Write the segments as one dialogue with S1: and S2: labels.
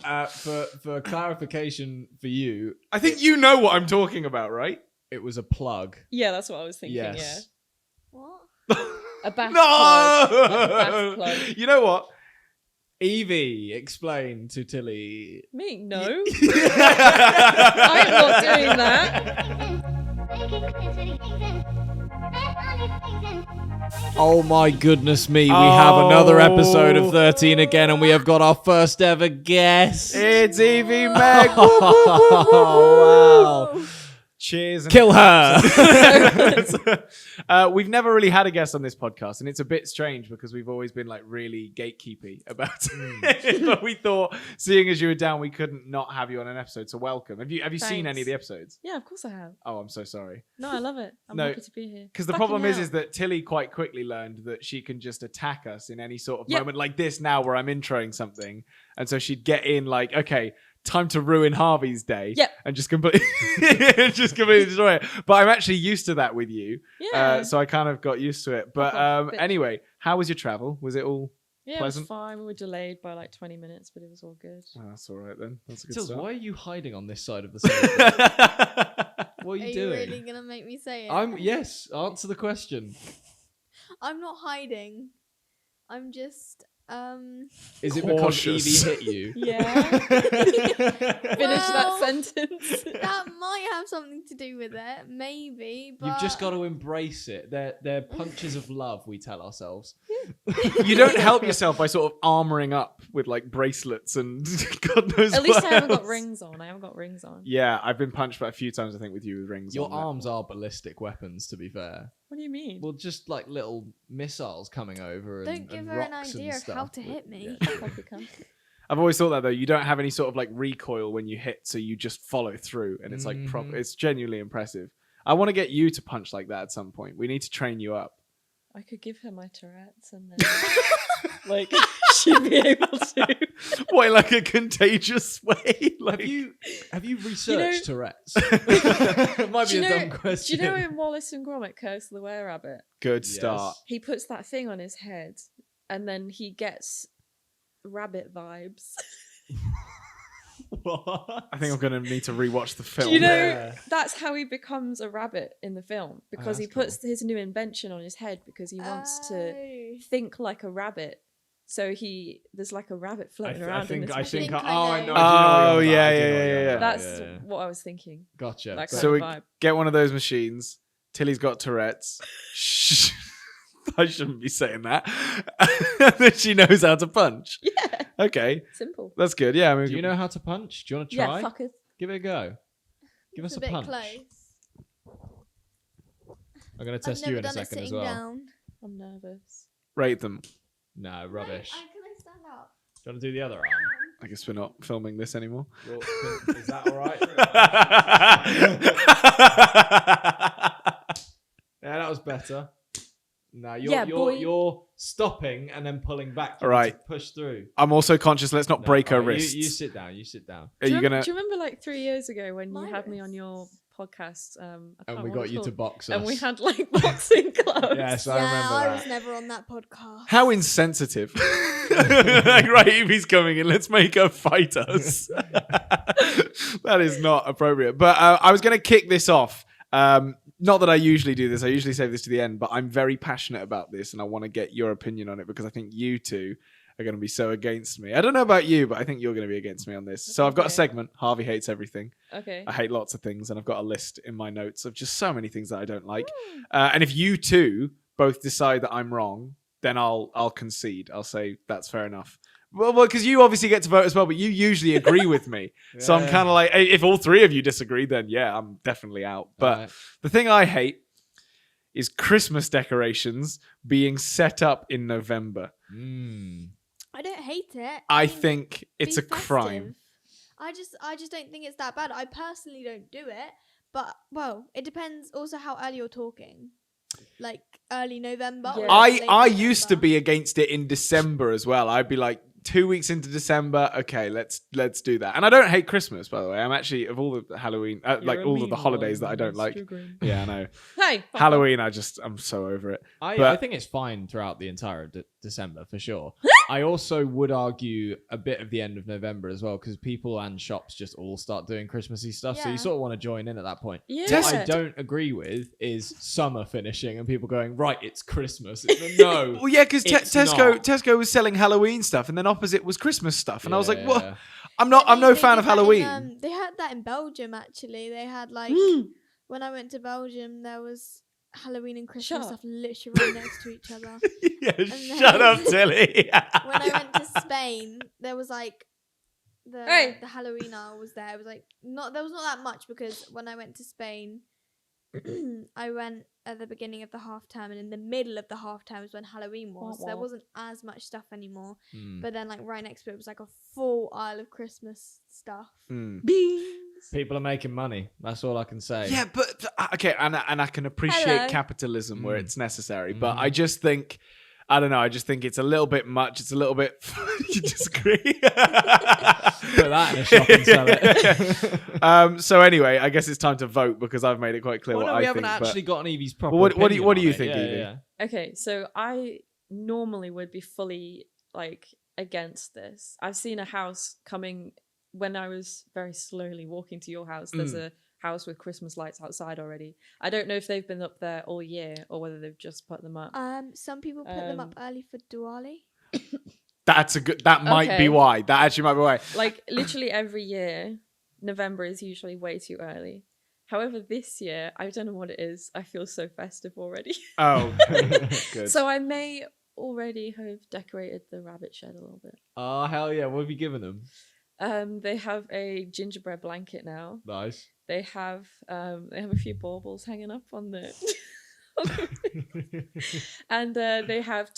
S1: For clarification for you,
S2: I think you know what I'm talking about, right?
S1: it was a plug.
S3: Yeah, that's what I was thinking.
S1: Yes.
S4: What?
S3: Yeah, a bath
S2: No!
S3: plug. Like a bath plug.
S2: You know what?
S1: Evie, explain to Tilly.
S3: Me? No. I'm not doing that.
S1: Oh my goodness me, we have another episode of 13 again, and we have got our first ever guest.
S2: It's Evie Meg. Woo, woo, woo, woo, woo.
S1: Oh, wow.
S2: Cheers. And
S1: Kill her.
S2: We've never really had a guest on this podcast, and it's a bit strange because we've always been like really gatekeepy about it. But we thought, seeing as you were down, we couldn't not have you on an episode. So welcome. Have you seen
S3: Thanks.
S2: any of the episodes?
S3: Yeah, of course I have.
S2: Oh, I'm so sorry.
S3: No, I love it. I'm
S2: No,
S3: happy to be here.
S2: Because the
S3: Fucking
S2: problem
S3: hell.
S2: is that Tilly quite quickly learned that she can just attack us in any sort of
S3: Yep.
S2: moment like this now where I'm introing something. And so she'd get in like, okay, time to ruin Harvey's day.
S3: Yep.
S2: And just completely destroy it. But I'm actually used to that with you.
S3: Yeah.
S2: So I kind of got used to it. But
S3: Bitch.
S2: anyway, how was your travel? Was it all...
S3: Yeah,
S2: pleasant?
S3: it was fine. We were delayed by like 20 minutes, but it was all good.
S2: Oh, that's all right then. That's a good
S1: Tills,
S2: start.
S1: why are you hiding on this side of the sofa? What are you doing?
S4: really gonna make me say it?
S1: Yes, answer the question.
S4: I'm not hiding. I'm just
S1: Is it because
S2: Cautious.
S1: Evie hit you?
S3: Yeah. Finish
S4: Well,
S3: that sentence.
S4: that might have something to do with it, maybe. But
S1: You've just got to embrace it. They're punches of love, we tell ourselves.
S2: You don't help yourself by sort of armoring up with like bracelets and God knows
S3: At least
S2: what
S3: I haven't got
S2: else.
S3: rings on.
S2: Yeah, I've been punched a few times, I think, with you with rings
S1: Your
S2: on.
S1: arms are ballistic weapons, to be fair.
S3: What do you mean?
S1: Well, just like little missiles coming over and
S4: don't give
S1: and
S4: her an
S1: rocks and
S4: idea of
S1: stuff.
S4: how to hit me.
S3: Fuck, you cunt.
S2: I've always thought that though. You don't have any sort of like recoil when you hit, so you just follow through, and it's like it's genuinely impressive. I want to get you to punch like that at some point. We need to train you up.
S3: I could give her my Tourette's and then like she'd be able to.
S2: What, like a contagious way? Like...
S1: Have you researched Tourette's? Might be a dumb question.
S3: Do you know in Wallace and Gromit, Curse of the Were-Rabbit,
S2: Good
S1: Yes.
S2: start.
S3: he puts that thing on his head and then he gets rabbit vibes.
S1: What?
S2: I think I'm going to need to rewatch the film.
S3: Do you know
S1: Yeah.
S3: that's how he becomes a rabbit in the film? Because he
S1: that's
S3: puts his new invention on his head because he wants to think like a rabbit. So there's like a rabbit floating around in his
S1: I
S3: head.
S1: think.
S4: think
S1: Oh,
S4: I
S1: I know.
S4: know.
S2: Oh, yeah.
S3: That's what I was thinking.
S1: Gotcha.
S3: That
S1: So
S3: kind
S2: So
S3: of
S2: we
S3: vibe.
S2: get one of those machines. Tilly's got Tourette's. Shh. I shouldn't be saying that. That she knows how to punch.
S3: Yeah,
S2: Okay,
S3: simple.
S2: that's good. Yeah, I mean,
S1: do you know how to punch? Do you want to try?
S3: Yeah, fuckers.
S1: Give it a go. Give
S4: It's
S1: us
S4: a
S1: a
S4: bit
S1: punch.
S4: close.
S1: I'm going to
S4: I've
S1: test
S4: never
S1: you in a
S4: done it
S1: second as
S4: sitting
S1: well.
S4: down.
S3: I'm nervous.
S2: rate them?
S1: No, rubbish.
S4: Can I stand up?
S1: Do you want to do the other arm?
S2: I guess we're not filming this anymore.
S1: Is that all right? Yeah, that was better. No, you're stopping and then pulling back. You
S2: All
S1: need
S2: right.
S1: to push through.
S2: I'm also conscious. Let's not
S1: No,
S2: break her
S1: all right,
S2: wrists.
S1: You sit down. You sit down.
S2: Are you gonna?
S3: Do you remember like 3 years ago when
S4: My
S3: you had me on
S4: wrists.
S3: your podcast? I can't
S1: And we
S3: remember
S1: got
S3: what
S1: you
S3: it's
S1: to
S3: called.
S1: box us.
S3: And we had like boxing gloves.
S1: Yes, I
S4: Yeah,
S1: remember
S4: I
S1: that.
S4: was never on that podcast.
S2: How insensitive! Like, right, Evie's coming in. Let's make her fight us. That is not appropriate. But I was going to kick this off. Not that I usually do this. I usually save this to the end. But I'm very passionate about this, and I want to get your opinion on it because I think you two are going to be so against me. I don't know about you, but I think you're going to be against me on this. So I've got a
S3: Okay.
S2: segment. Harvey hates everything.
S3: Okay.
S2: I hate lots of things, and I've got a list in my notes of just so many things that I don't like. And if you two both decide that I'm wrong, then I'll concede. I'll say that's fair enough. Well, because you obviously get to vote as well, but you usually agree with me. So I'm
S1: Yeah.
S2: kind of like, if all three of you disagree, then yeah, I'm definitely out. But
S1: Alright.
S2: the thing I hate is Christmas decorations being set up in November.
S4: I don't hate it.
S2: I
S4: mean,
S2: think it's
S4: be
S2: a crime.
S4: festive. I just don't think it's that bad. I personally don't do it, but well, it depends also how early you're talking. Like early November.
S3: Yeah.
S4: Or late
S2: I used to
S4: November.
S2: be against it in December as well. I'd be like 2 weeks into December, okay, let's do that. And I don't hate Christmas, by the way. I'm actually, of all the Halloween, like all of the holidays that I don't like. Yeah, I know.
S3: Hey, fuck
S2: Halloween, I'm so over it.
S1: I
S2: But-
S1: think it's fine throughout the entire December for sure. I also would argue a bit of the end of November as well, because people and shops just all start doing Christmassy stuff. So
S4: Yeah.
S1: you sort of want to join in at that point.
S3: Yeah.
S1: What I don't agree with is summer finishing and people going, right, it's Christmas. No.
S2: Well, yeah, because
S1: It's
S2: Tesco was selling Halloween stuff, and then opposite was Christmas stuff, and I was like, "What?
S1: Yeah.
S2: I'm
S4: They
S2: no
S4: did
S2: fan of
S4: that in,
S2: Halloween."
S4: they had that in Belgium, actually. They had, like, when I went to Belgium, there was Halloween and Christmas
S3: Shut up.
S4: stuff literally right next to each other.
S2: Yeah,
S4: then-
S2: shut up, Tilly.
S4: When I went to Spain, there was, like,
S3: Hey.
S4: the Halloween aisle was there. It was, like, there was not that much, because when I went to Spain, I went at the beginning of the half term, and in the middle of the half term was when Halloween was. So there wasn't as much stuff anymore. But then, like, right next to it was like a full aisle of Christmas stuff.
S1: People are making money. That's all I can say.
S2: Yeah, but okay, and I can appreciate
S3: Hello.
S2: capitalism where it's necessary, but I just think, I don't know, I just think it's a little bit much. It's a little bit. You disagree?
S1: Put that in a shop and sell it.
S2: So anyway, I guess it's time to vote because I've made it quite clear
S1: Well,
S2: what
S1: no,
S2: I
S1: we
S2: think.
S1: haven't
S2: but-
S1: actually gotten Evie's proper.
S2: Well, what do you-
S1: opinion
S2: what do
S1: on
S2: you
S1: it.
S2: think,
S1: Yeah,
S2: Evie?
S1: yeah.
S3: Okay, so I normally would be fully like against this. I've seen a house coming when I was very slowly walking to your house. There's a house with Christmas lights outside already. I don't know if they've been up there all year or whether they've just put them up.
S4: Some people put them up early for Diwali.
S2: That's a good. That might be
S3: Okay.
S2: why. That actually might be why.
S3: Like literally every year, November is usually way too early. However, this year, I don't know what it is. I feel so festive already.
S2: Oh, good.
S3: So I may already have decorated the rabbit shed a little bit.
S1: Oh, hell yeah. What have you given them?
S3: They have a gingerbread blanket now.
S1: Nice.
S3: They have a few baubles hanging up on the and they have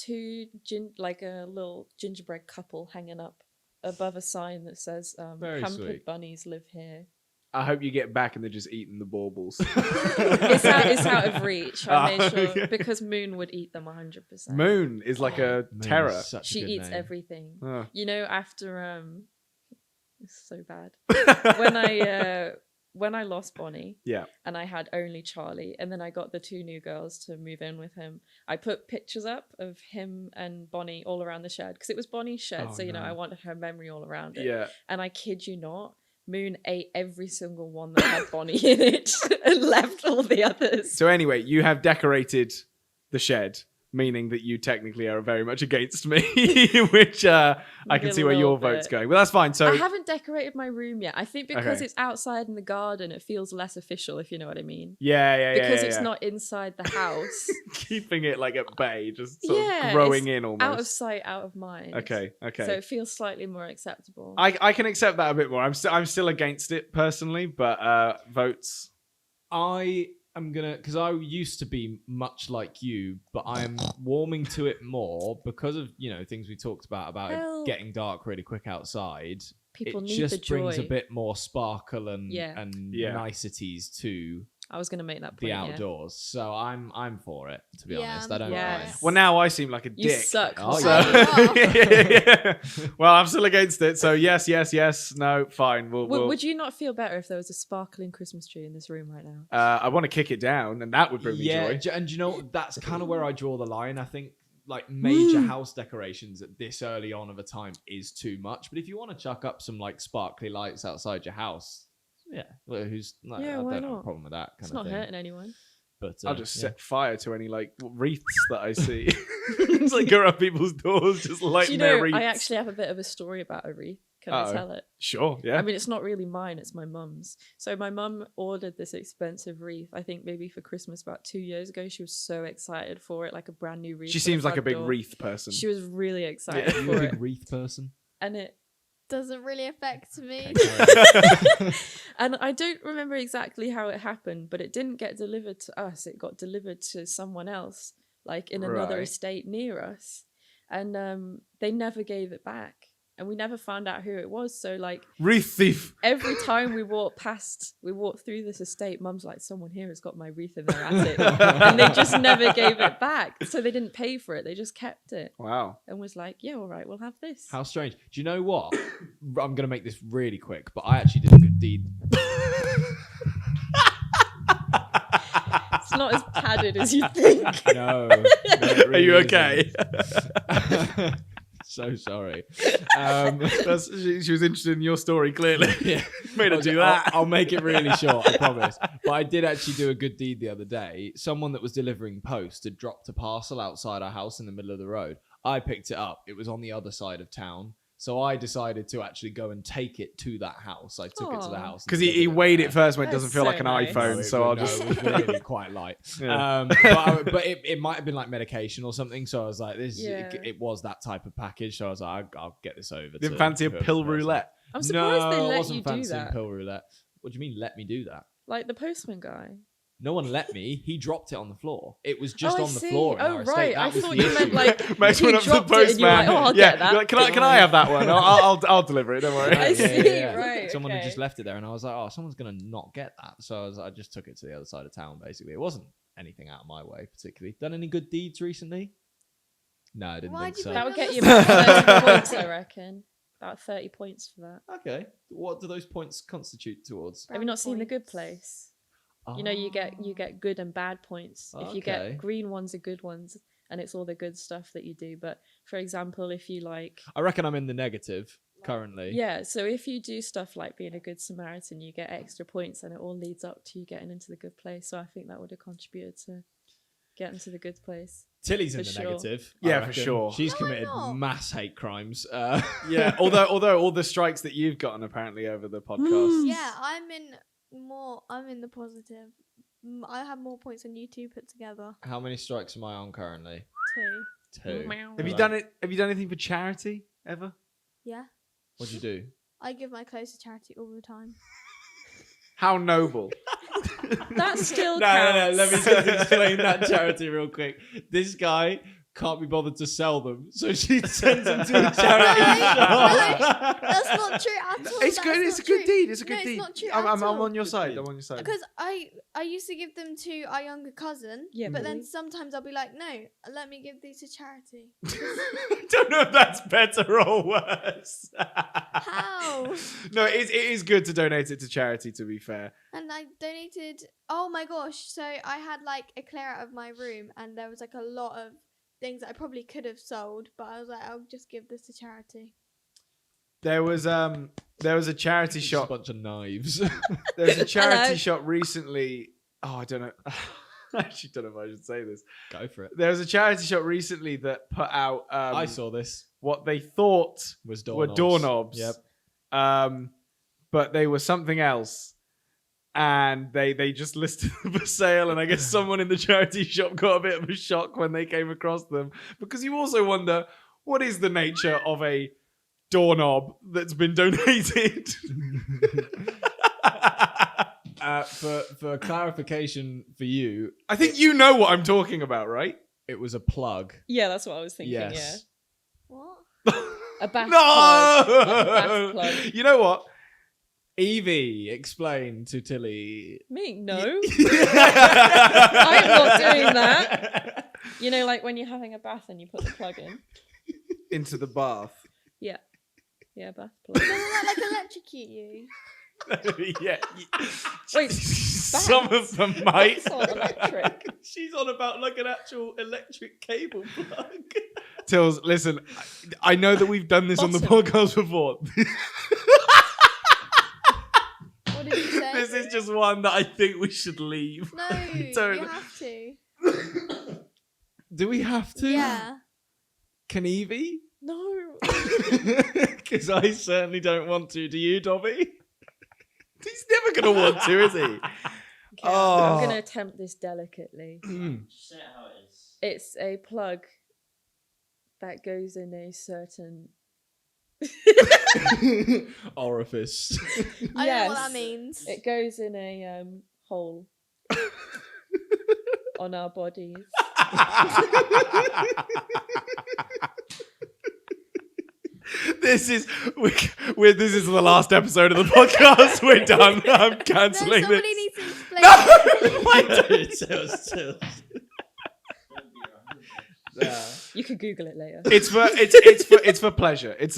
S3: like a little gingerbread couple hanging up above a sign that says
S1: Very
S3: pampered
S1: sweet.
S3: bunnies live here.
S2: I hope you get back and they're just eating the baubles.
S3: It's out of reach. I made sure
S2: okay.
S3: because Moon would eat them 100%.
S2: Moon is like a
S1: Moon
S2: terror.
S1: is such a
S3: She
S1: good
S3: eats
S1: name.
S3: everything.
S2: Oh.
S3: You know, after it's so bad. When I lost Bonnie,
S2: Yeah.
S3: and I had only Charlie, and then I got the 2 new girls to move in with him. I put pictures up of him and Bonnie all around the shed because it was Bonnie's shed,
S2: Oh,
S3: so you know
S2: no.
S3: I wanted her memory all around it.
S2: Yeah.
S3: And I kid you not, Moon ate every single one that had Bonnie in it and left all the others.
S2: So anyway, you have decorated the shed, meaning that you technically are very much against me, which I can
S3: A
S2: see where your
S3: little
S2: vote's
S3: bit.
S2: going. But that's fine. So
S3: I haven't decorated my room yet. I think because
S2: Okay.
S3: it's outside in the garden, it feels less official, if you know what I mean.
S2: yeah,
S3: Because
S2: yeah,
S3: it's
S2: yeah.
S3: not inside the house.
S2: keeping it like at bay, just sort
S3: Yeah,
S2: of growing
S3: it's
S2: in almost.
S3: Out of sight, out of mind.
S2: Okay.
S3: So it feels slightly more acceptable.
S2: I can accept that a bit more. I'm still against it personally, but votes.
S1: I am gonna, because I used to be much like you, but I'm warming to it more because of things we talked about
S3: Well-
S1: it getting dark really quick outside.
S3: People
S1: it
S3: need
S1: just
S3: the joy.
S1: brings a bit more sparkle and
S3: Yeah.
S2: Yeah.
S1: niceties to
S3: I was going to make that point.
S1: the
S3: yeah.
S1: outdoors. So I'm for it, to be
S4: Yeah,
S1: honest. I don't
S3: Yes.
S1: mind.
S2: Well, now I seem like a
S3: You
S2: dick.
S3: suck.
S1: Oh,
S2: So,
S1: yeah.
S2: well, I'm still against it. So yes, no, fine. We'll
S3: Would you not feel better if there was a sparkling Christmas tree in this room right now?
S2: I want to kick it down, and that would bring me
S1: Yeah,
S2: joy.
S1: and you know that's kind of where I draw the line. I think like major house decorations at this early on of a time is too much. But if you want to chuck up some like sparkly lights outside your house, yeah, well, I
S3: Yeah,
S1: don't
S3: why
S1: have a
S3: not?
S1: problem with that kind
S3: It's
S1: of
S3: not
S1: thing.
S3: hurting anyone.
S1: But
S2: I'll just
S1: yeah.
S2: set fire to any like wreaths that I see. It's like go around people's doors, just
S3: Do
S2: lighting
S3: you
S2: their
S3: know,
S2: wreaths.
S3: I actually have a bit of a story about a wreath. Can
S2: Uh-oh.
S3: I tell it?
S2: Sure, yeah.
S3: I mean, it's not really mine, it's my mum's. So my mum ordered this expensive wreath, I think maybe for Christmas about 2 years ago. She was so excited for it, like a brand new wreath.
S2: She
S3: for the
S2: seems like a
S3: front
S2: big
S3: door.
S2: wreath person.
S3: She was really excited
S1: Are you
S3: for
S1: a
S3: it.
S1: big wreath person?
S3: And it
S4: Doesn't really affect me.
S3: and I don't remember exactly how it happened, but it didn't get delivered to us. It got delivered to someone else, like in another
S2: Right.
S3: estate near us. And they never gave it back. And we never found out who it was. So like
S2: Wreath thief.
S3: every time we walked through this estate, Mum's like, someone here has got my wreath in their attic. And they just never gave it back. So they didn't pay for it. They just kept it.
S2: Wow.
S3: And was like, yeah, all right, we'll have this.
S1: How strange. Do you know what? I'm going to make this really quick, but I actually did a good deed.
S3: It's not as padded as you think.
S1: No. it
S2: Are you
S1: really
S2: okay?
S1: isn't. so sorry.
S2: She was interested in your story, clearly.
S1: Yeah.
S2: Made her do that.
S1: I'll make it really short, I promise. But I did actually do a good deed the other day. Someone that was delivering post had dropped a parcel outside our house in the middle of the road. I picked it up. It was on the other side of town. So I decided to actually go and take it to that house. I took it to the house.
S2: Because he weighed it first when it
S3: That's
S2: doesn't feel like
S3: so
S2: an
S3: nice.
S2: iPhone. So I'll just...
S1: It was really quite light.
S2: Yeah.
S1: But it might have been like medication or something. So I was like,
S3: Yeah.
S1: it was that type of package. So I was like, I'll get this over.
S2: Didn't fancy a
S1: whoever
S2: pill
S1: the person-
S2: roulette.
S3: I'm surprised
S1: No,
S3: they
S1: I
S3: let
S1: wasn't
S3: you do
S1: fancying
S3: that.
S1: pill roulette. What do you mean, let me do that?
S3: Like the postman guy.
S1: No one let me. He dropped it on the floor. It was just
S3: I
S1: on the
S3: see.
S1: floor in
S3: Oh,
S1: our
S3: right.
S1: estate. That
S3: I
S1: was
S3: thought
S1: the
S3: you meant
S1: issue.
S3: like
S2: Max
S3: he
S2: went up to the
S3: dropped it and you're
S2: postman.
S3: like, oh, I'll
S2: yeah,
S3: get that.
S2: you're like, can I have that one? I'll deliver it. Don't worry.
S3: I see, right,
S1: Someone had
S3: okay.
S1: just left it there, and I was like, "Oh, someone's gonna not get that." So I just took it to the other side of town. Basically, it wasn't anything out of my way particularly. Done any good deeds recently? No, I didn't
S4: Why'd
S1: think
S4: you
S1: so.
S3: That would get you
S4: Another
S3: about 30 points, I reckon. About 30 points for that.
S1: Okay, what do those points constitute towards?
S3: Have you not seen The Good
S4: points.
S3: Place? You know, you get good and bad points. If you
S1: Okay.
S3: get green ones are good ones, and it's all the good stuff that you do. But for example, if you like,
S1: I reckon I'm in the negative currently.
S3: yeah, so if you do stuff like being a good Samaritan, you get extra points, and it all leads up to you getting into the good place. So I think that would have contributed to getting to the good place.
S1: Tilly's in
S3: For
S1: the
S3: sure.
S1: negative.
S2: Yeah,
S1: I
S2: for
S1: reckon.
S2: sure.
S1: She's
S4: No, I'm
S1: committed
S4: not.
S1: mass hate crimes.
S2: Yeah, although all the strikes that you've gotten apparently over the podcast.
S4: Yeah, I'm in the positive. I have more points than you two put together.
S1: How many strikes am I on currently?
S4: 2.
S1: 2.
S2: Have you done it? Have you done anything for charity ever?
S4: Yeah.
S1: What'd you do?
S4: I give my clothes to charity all the time.
S2: How noble!
S3: That still
S1: No.
S3: counts.
S1: Let me just explain that charity real quick. This guy can't be bothered to sell them, so she sends them to a charity shop.
S4: That's not true at all.
S2: It's good. It's a good deed. It's a
S4: No,
S2: good
S4: it's
S2: deed.
S4: not true
S2: I'm
S4: at all.
S2: on your side.
S1: deed.
S2: I'm on your side.
S4: Because I used to give them to our younger cousin,
S3: Yeah,
S4: but
S3: but
S4: then
S3: we-
S4: sometimes I'll be like, no, let me give these to charity.
S2: I don't know if that's better or worse.
S4: How?
S2: No, it is good to donate it to charity. To be fair,
S4: And I donated. Oh my gosh! So I had like a clear out of my room, and there was like a lot of things that I probably could have sold, but I was like, I'll just give this to charity.
S2: there was a charity
S1: Just a
S2: shop.
S1: bunch of knives.
S2: There was a charity
S3: Hello.
S2: shop recently. Oh, I don't know. I actually don't know if I should say this.
S1: Go for it.
S2: There was a charity shop recently that put out
S1: I saw this.
S2: what they thought
S1: Was
S2: were
S1: doorknobs.
S2: doorknobs.
S1: Yep.
S2: But they were something else. And they just listed them for sale, and I guess someone in the charity shop got a bit of a shock when they came across them. Because you also wonder, what is the nature of a doorknob that's been donated?
S1: For clarification for you,
S2: I think you know what I'm talking about, right?
S1: it was a plug.
S3: Yeah, that's what I was thinking.
S1: Yes.
S4: What?
S3: Yeah, a bath plug. Like a bath
S2: No!
S3: plug.
S2: You know what?
S1: Evie, explain to Tilly.
S3: Me? No.
S2: I'm
S3: I'm not doing that. You know, like when you're having a bath and you put the plug in.
S2: Into the bath.
S3: Yeah, bath plug.
S4: Doesn't that like electrocute you?
S2: Yeah.
S3: Wait,
S2: Some of them might.
S3: That's not electric.
S1: She's on about like an actual electric cable plug.
S2: Tills, listen, I know that we've done this on the
S3: Bottom.
S2: podcast before.
S4: What did you say?
S2: This is just one that I think we should leave.
S4: No,
S2: Don't-
S4: you have to.
S1: Do we have to?
S4: Yeah.
S1: Can Evie?
S3: No.
S1: Because I certainly don't want to. Do you, Dobby?
S2: He's never going to want to, is he?
S3: Okay,
S2: Oh.
S3: I'm going to attempt this delicately.
S5: Just say it how it is.
S3: It's a plug that goes in a certain.
S1: Orifice.
S4: I don't know what
S3: Yes.
S4: that means.
S3: It goes in a hole on our bodies.
S2: This is this is the last episode of the podcast. We're done. I'm
S4: No,
S2: cancelling
S4: somebody
S2: this.
S4: needs to explain.
S2: No!
S1: Tills.
S3: You could Google it later.
S2: It's for pleasure. It's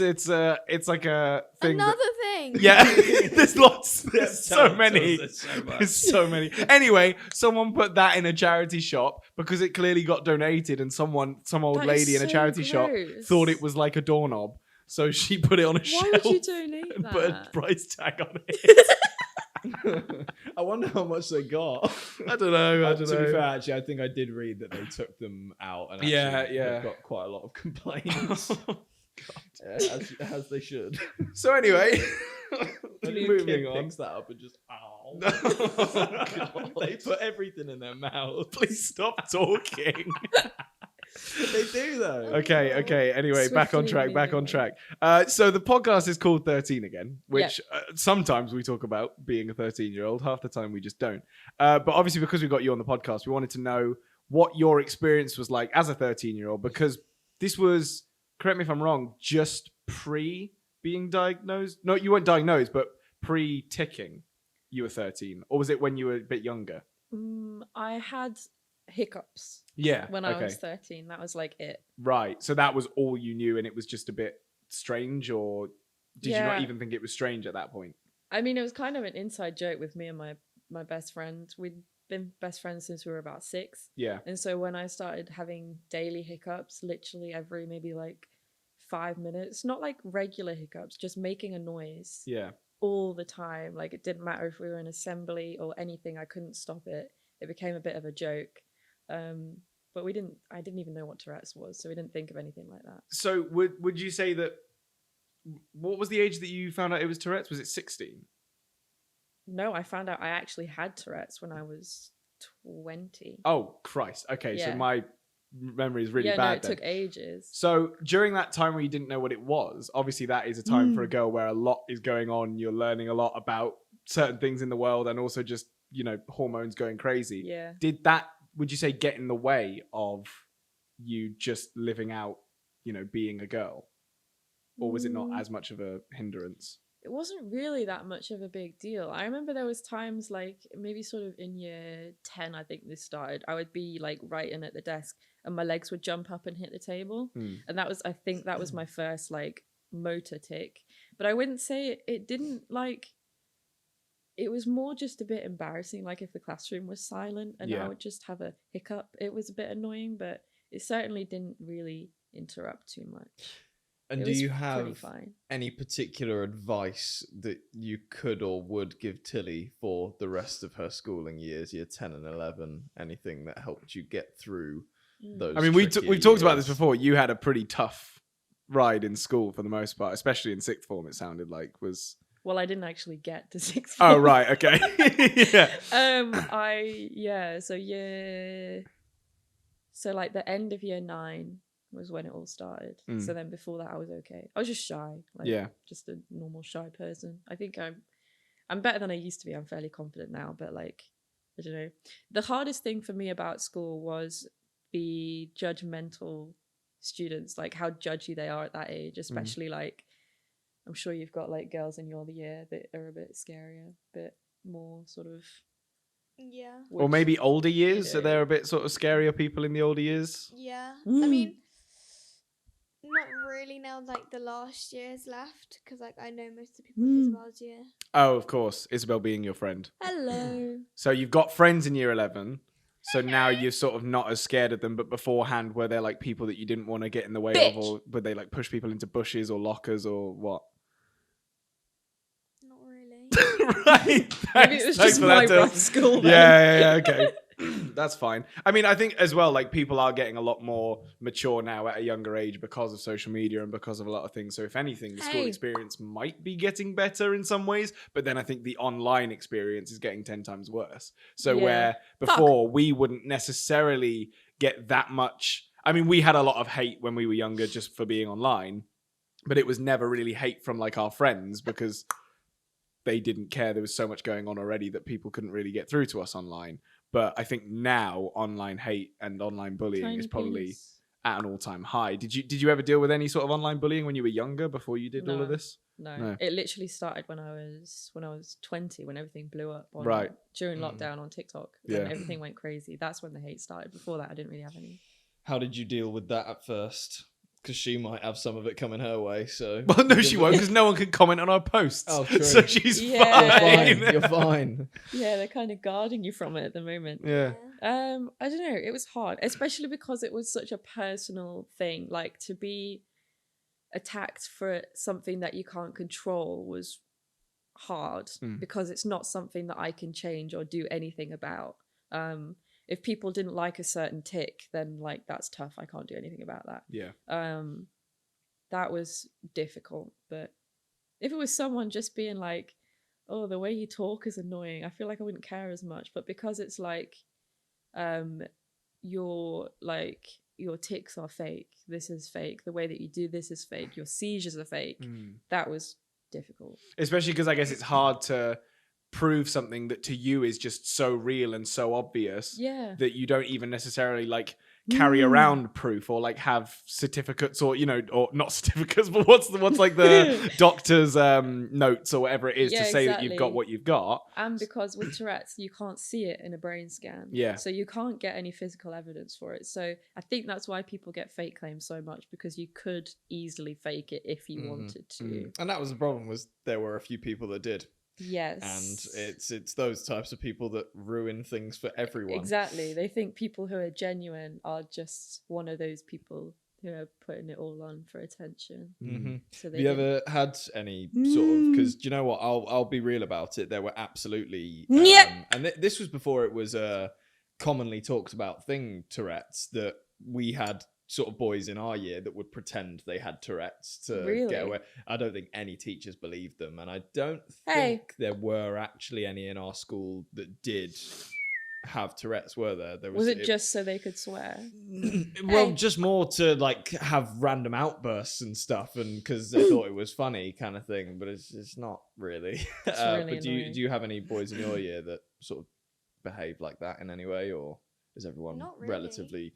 S2: like a thing.
S4: Another thing.
S2: Yeah, there's lots. There's so
S1: Tell us,
S2: many.
S1: there's so much.
S2: There's so many. Anyway, someone put that in a charity shop because it clearly got donated, and some old
S3: That is
S2: lady in a
S3: so
S2: charity shop
S3: gross.
S2: thought it was like a doorknob, so she put it on a
S3: Why
S2: shelf
S3: would you donate
S2: and
S3: that?
S2: put a price tag on it.
S1: I wonder how much they got.
S2: I don't know.
S1: To be fair, actually, I think I did read that they took them out and actually they've got quite a lot of complaints. As they should.
S2: So anyway,
S1: Moving on.
S2: on.
S1: Picks that up and just ow.
S2: God.
S1: They put everything in their mouth.
S2: Please stop talking.
S1: They do though.
S2: Okay. Anyway, back on
S3: Swiftly
S2: track.
S3: moving
S2: So the podcast is called 13 again, which sometimes we talk about being a 13-year-old. Half the time we just don't. But obviously, because we got you on the podcast, we wanted to know what your experience was like as a 13-year-old, because this was, correct me if I'm wrong, just pre being diagnosed. No, you weren't diagnosed, but pre-ticking. You were 13, or was it when you were a bit younger?
S3: I had hiccups
S2: Yeah.
S3: when I was 13. That was like it.
S2: Right. So that was all you knew, and it was just a bit strange, or did you not
S3: Yeah.
S2: even think it was strange at that point?
S3: I mean, it was kind of an inside joke with me and my best friend. We'd been best friends since we were about 6.
S2: Yeah.
S3: And so when I started having daily hiccups, literally every maybe like 5 minutes, not like regular hiccups, just making a noise
S2: Yeah.
S3: all the time. Like it didn't matter if we were in assembly or anything, I couldn't stop it. It became a bit of a joke. But I didn't even know what Tourette's was, so we didn't think of anything like that.
S2: So would you say that, what was the age that you found out it was Tourette's? Was it 16?
S3: No, I found out I actually had Tourette's when I was 20.
S2: Oh, Christ. Okay. So
S3: Yeah.
S2: my memory is really
S3: yeah,
S2: bad
S3: no, it
S2: then.
S3: took ages.
S2: So during that time where you didn't know what it was, obviously that is a time for a girl where a lot is going on. You're learning a lot about certain things in the world, and also just, hormones going crazy.
S3: Yeah.
S2: Did that, would you say, get in the way of you just living out, being a girl? Or was it not as much of a hindrance?
S3: It wasn't really that much of a big deal. I remember there was times like maybe sort of in year 10, I think this started, I would be like writing at the desk and my legs would jump up and hit the table. And I think that was my first like motor tic. But I wouldn't say it didn't like, it was more just a bit embarrassing. Like if the classroom was silent and I would just have a hiccup, it was a bit annoying, but it certainly didn't really interrupt too much.
S1: And
S3: It
S1: do
S3: was
S1: you
S3: pretty
S1: have
S3: fine.
S1: any particular advice that you could or would give Tilly for the rest of her schooling years, year 10 and 11? Anything that helped you get through those?
S2: I mean, we've talked about this before. You had a pretty tough ride in school for the most part, especially in sixth form, it sounded like was...
S3: Well, I didn't actually get to sixth
S2: Oh,
S3: form.
S2: right. Okay. Yeah.
S3: So like the end of year 9 was when it all started. So then before that I was okay. I was just shy. Just a normal shy person. I think I'm better than I used to be. I'm fairly confident now, but like, I don't know. The hardest thing for me about school was the judgmental students, like how judgy they are at that age, especially like, I'm sure you've got like girls in your year that are a bit scarier, a bit more sort of...
S4: Yeah.
S2: Or maybe older years, so they're a bit sort of scarier people in the older years.
S4: Yeah. I mean, not really now, like the last year's left, because like I know most of the people in Isabel's year.
S2: Oh, of course. Isabel being your friend.
S3: Hello.
S2: So you've got friends in year 11. So now you're sort of not as scared of them, but beforehand, were there like people that you didn't want to get in the way of, or would they like push people into bushes or lockers or what?
S4: Not really.
S2: Right.
S3: Maybe it was just my rough school then.
S2: Yeah, okay. That's fine. I mean, I think as well, like people are getting a lot more mature now at a younger age because of social media and because of a lot of things. So if anything, the school experience might be getting better in some ways, but then I think the online experience is getting 10 times worse. So where before we wouldn't necessarily get that much. I mean, we had a lot of hate when we were younger just for being online, but it was never really hate from like our friends because they didn't care. There was so much going on already that people couldn't really get through to us online. But I think now online hate and online bullying is probably at an all-time high. Did you ever deal with any sort of online bullying when you were younger before you did all of this?
S3: No. It literally started when I was 20, when everything blew up during lockdown on TikTok. Then everything went crazy. That's when the hate started. Before that, I didn't really have any.
S6: How did you deal with that at first? Because she might have some of it coming her way. So
S2: Well, no, she won't, because no one can comment on our posts.
S6: Oh, true.
S2: So she's
S3: Yeah.
S2: fine.
S6: You're fine.
S3: Yeah, they're kind of guarding you from it at the moment.
S2: Yeah.
S3: I don't know. It was hard, especially because it was such a personal thing. Like, to be attacked for something that you can't control was hard because it's not something that I can change or do anything about. If people didn't like a certain tick, then like that's tough. I can't do anything about that.
S2: Yeah.
S3: That was difficult. But if it was someone just being like, oh, the way you talk is annoying, I feel like I wouldn't care as much. But because it's like, your ticks are fake, this is fake, the way that you do this is fake, your seizures are fake, that was difficult.
S2: Especially because I guess it's hard to prove something that to you is just so real and so obvious that you don't even necessarily like carry around proof or like have certificates or, you know, or not certificates, but what's like the doctor's notes or whatever it is to say that you've got what you've got.
S3: And because with Tourette's you can't see it in a brain scan, so you can't get any physical evidence for it. So I think that's why people get fake claims so much, because you could easily fake it if you wanted to.
S6: And that was the problem, was there were a few people that did.
S3: Yes.
S6: And it's those types of people that ruin things for everyone.
S3: Exactly. They think people who are genuine are just one of those people who are putting it all on for attention. So
S6: Have you ever had any sort of, because do you know what, I'll be real about it, there were absolutely and this was before it was a commonly talked about thing, Tourette's, that we had sort of boys in our year that would pretend they had Tourette's to get away. I don't think any teachers believed them, and I don't think there were actually any in our school that did have Tourette's, were there?
S3: Was it just so they could swear?
S6: Well, just more to like have random outbursts and stuff, and because they thought it was funny kind of thing, but it's not really.
S3: It's really
S6: but do you have any boys in your year that sort of behave like that in any way, or is everyone
S4: Not really.
S6: relatively?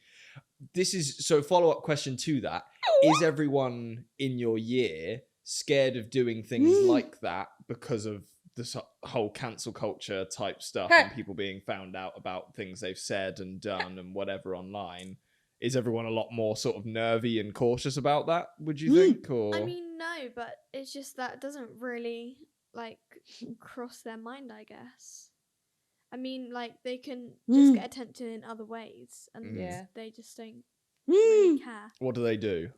S6: This is so follow-up question to that. Is everyone in your year scared of doing things like that because of this whole cancel culture type stuff and people being found out about things they've said and done and whatever online? Is everyone a lot more sort of nervy and cautious about that, would you think? Or
S4: I mean, no, but it's just that doesn't really like cross their mind, I guess. I mean, like, they can just get attention in other ways, and they just don't really care.
S6: what do they do?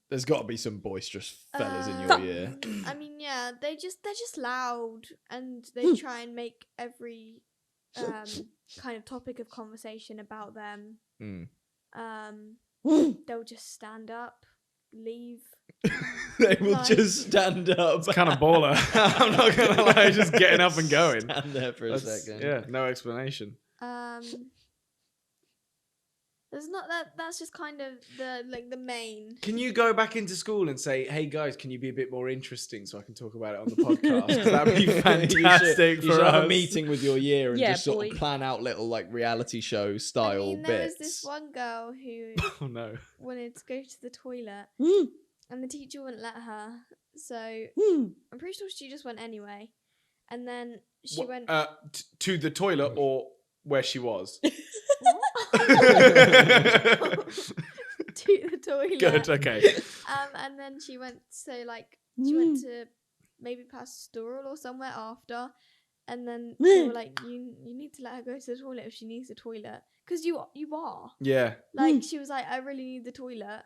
S6: There's got to be some boisterous fellas in your year.
S4: I mean, yeah, they're just loud, and they try and make every kind of topic of conversation about them. They'll just stand up, leave.
S6: They will just stand up.
S2: It's kind of baller. I'm not gonna lie, just getting up and going.
S6: Stand there for a second.
S2: Yeah, no explanation.
S4: There's not that. That's just kind of the main.
S2: Can you go back into school and say, "Hey guys, can you be a bit more interesting so I can talk about it on the podcast?" 'Cause that'd be fantastic
S6: you
S2: for
S6: should
S2: us.
S6: have a meeting with your year and
S3: Yeah,
S6: just sort of plan out little like reality show style
S4: I mean, there
S6: bits.
S4: was this one girl who
S2: Oh no!
S4: wanted to go to the toilet, and the teacher wouldn't let her. So I'm pretty sure she just went anyway. And then she went
S2: to the toilet or where she was.
S4: to the toilet.
S2: Good. Okay.
S4: And then she went. So like she went to maybe pastoral or somewhere after, and then they were like, "You need to let her go to the toilet if she needs the toilet, because you are."
S2: Yeah.
S4: Like she was like, "I really need the toilet."